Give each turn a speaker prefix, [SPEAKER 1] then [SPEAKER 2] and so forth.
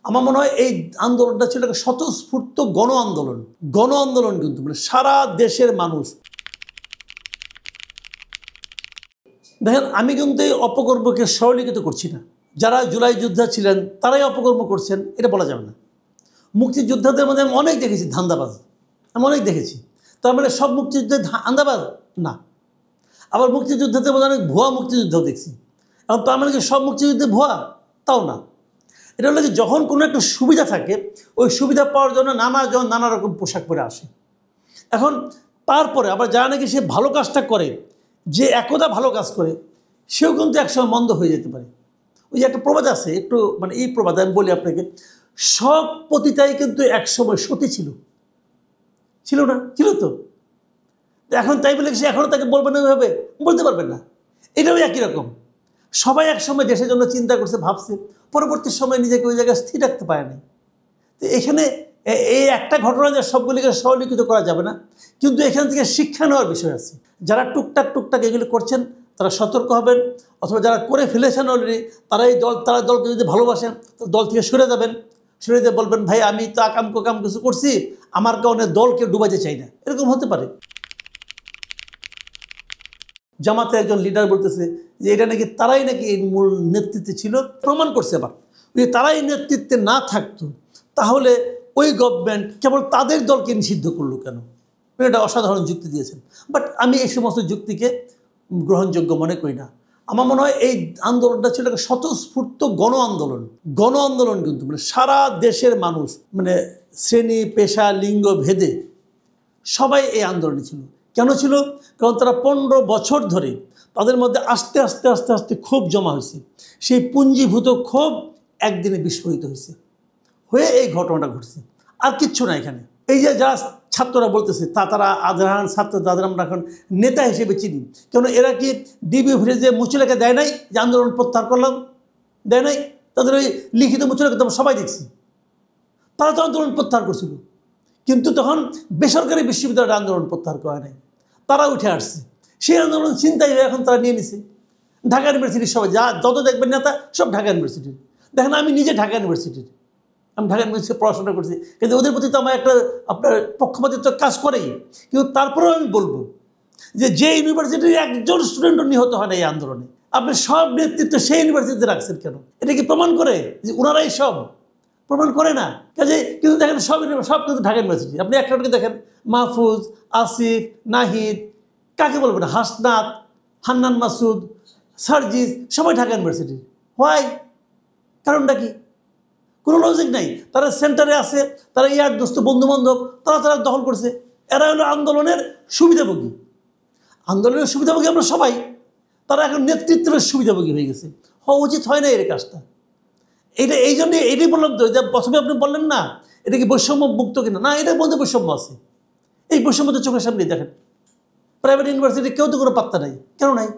[SPEAKER 1] আমার মনে হয় এই আন্দোলনটা ছিল একটা স্বতঃস্ফূর্ত গণ আন্দোলন। গণ আন্দোলন কিন্তু মানে সারা দেশের মানুষ। দেখেন, আমি কিন্তু এই অপকর্মকে সরলীকৃত করছি না। যারা জুলাই যোদ্ধা ছিলেন তারাই অপকর্ম করছেন এটা বলা যাবে না। মুক্তিযোদ্ধাদের মধ্যে আমি অনেক দেখেছি ধান্দাবাজ, আমি অনেক দেখেছি। তার মানে সব মুক্তিযুদ্ধে ধান্দাবাজ না। আবার মুক্তিযোদ্ধাদের মধ্যে অনেক ভুয়া মুক্তিযুদ্ধও দেখছি। এবং তার মানে কি সব মুক্তিযুদ্ধে ভুয়া? তাও না। এটা হলো যে যখন কোনো একটা সুবিধা থাকে, ওই সুবিধা পাওয়ার জন্য নানাজন নানা রকম পোশাক পরে আসে। এখন তারপরে আবার যারা নাকি সে ভালো কাজটা করে, যে একদা ভালো কাজ করে, সেও কিন্তু একসময় মন্দ হয়ে যেতে পারে। ওই যে একটা প্রবাদ আছে, একটু মানে এই প্রবাদ আমি বলি আপনাকে, সব পতিতাই কিন্তু একসময় সতী ছিল। ছিল না? ছিল তো। এখন তাই বলে সে এখনও তাকে বলবেন না, ওইভাবে বলতে পারবেন না। এটাও একই রকম। সবাই একসময় দেশের জন্য চিন্তা করছে, ভাবছে, পরবর্তী সময় নিজেকে ওই জায়গায় স্থির রাখতে পারে না। তো এখানে এই একটা ঘটনা যে সবগুলিকে সরলীকৃত করা যাবে না, কিন্তু এখান থেকে শিক্ষা নেওয়ার বিষয় আছে। যারা টুকটাক এগুলি করছেন তারা সতর্ক হবেন, অথবা যারা করে ফেলেছেন অলরেডি তারা দলকে যদি ভালোবাসেন দল থেকে সরে যাবেন। সরে দিয়ে বলবেন, ভাই আমি তো আকাম কোকাম কিছু করছি, আমার কারণে দলকে ডুবাইতে চাই না। এরকম হতে পারে। জামাতে একজন লিডার বলতেছে যে এটা নাকি তারাই নাকি এই মূল নেতৃত্বে ছিল, প্রমাণ করছে। আবার যদি তারাই নেতৃত্বে না থাকতো তাহলে ওই গভর্নমেন্ট কেবল তাদের দলকে নিষিদ্ধ করলো কেন? এটা অসাধারণ যুক্তি দিয়েছেন। বাট আমি এই সমস্ত যুক্তিকে গ্রহণযোগ্য মনে করি না। আমার মনে হয় এই আন্দোলনটা ছিল একটা স্বতঃস্ফূর্ত গণ আন্দোলন। গণ আন্দোলন কিন্তু মানে সারা দেশের মানুষ, মানে শ্রেণী পেশা লিঙ্গ ভেদে সবাই এই আন্দোলনে ছিল। কেন ছিল? কারণ তারা 15 বছর ধরে তাদের মধ্যে আস্তে আস্তে ক্ষোভ জমা হয়েছে। সেই পুঞ্জীভূত ক্ষোভ একদিনে বিস্ফোরিত হয়েছে, হয়ে এই ঘটনাটা ঘটছে। আর কিচ্ছু না এখানে। এই যে যারা ছাত্ররা বলতেছে তারা আদরান ছাত্র, তাদের আমরা এখন নেতা হিসেবে চিনি। কেন এরা কি ডিবি অফিসে যে মুচলেখা দেয় নাই যে আন্দোলন প্রত্যাহার করলাম? দেয় নাই। তাদের ওই লিখিত মুচলেখা তো আমরা সবাই দেখছি। তারা তো আন্দোলন প্রত্যাহার করছিল, কিন্তু তখন বেসরকারি বিশ্ববিদ্যালয়ের আন্দোলন প্রত্যাহার করা নেই। তারা উঠে আসছে, সেই আন্দোলন চিন্তাই হয়ে এখন তারা নিয়ে নিছে। ঢাকা ইউনিভার্সিটির সবাই যত দেখবেন নেতা সব ঢাকা ইউনিভার্সিটির। দেখেন, আমি নিজে ঢাকা ইউনিভার্সিটির, আমি ঢাকা ইউনিভার্সিটি পড়াশোনা করছি, কিন্তু ওদের প্রতি তো আমার একটা আপনার পক্ষপাতিত্ব কাজ করেই। কিন্তু তারপরেও আমি বলবো যে ইউনিভার্সিটির একজন স্টুডেন্টও নিহত হয় না এই আন্দোলনে, আপনি সব নেতৃত্ব সেই ইউনিভার্সিটিতে রাখছেন কেন? এটা কি প্রমাণ করে যে ওনারাই সব? প্রমাণ করে না। কাজে কিন্তু দেখেন সব কিন্তু ঢাকা ইউনিভার্সিটি। আপনি একটা দেখেন, মাহফুজ, আসিফ, নাহিদ, কাকে বলবেন, হাসনাত, হান্নান মাসুদ, সার্জিস, সবাই ঢাকা ইউনিভার্সিটির। হোয়াই? কারণটা কি? কোনো লজিক নাই। তারা সেন্টারে আছে, তারা ইয়ার দোস্ত বন্ধুবান্ধব, তারা দখল করছে। এরা হলো আন্দোলনের সুবিধাভোগী। আন্দোলনের সুবিধাভোগী আমরা সবাই। তারা এখন নেতৃত্বের সুবিধাভোগী হয়ে গেছে। হওয়া উচিত হয় না এর কাজটা। এই জন্যে এটাই বললাম তো, যে প্রথমে আপনি বললেন না এটা কি বৈষম্য মুক্ত কিনা। না, এটার মধ্যে বৈষম্য আছে। এই বৈষম্য তো চোখের সামনে দেখেন। প্রাইভেট ইউনিভার্সিটি কেউ তো কোনো পাত্তা নাই। কেন নাই?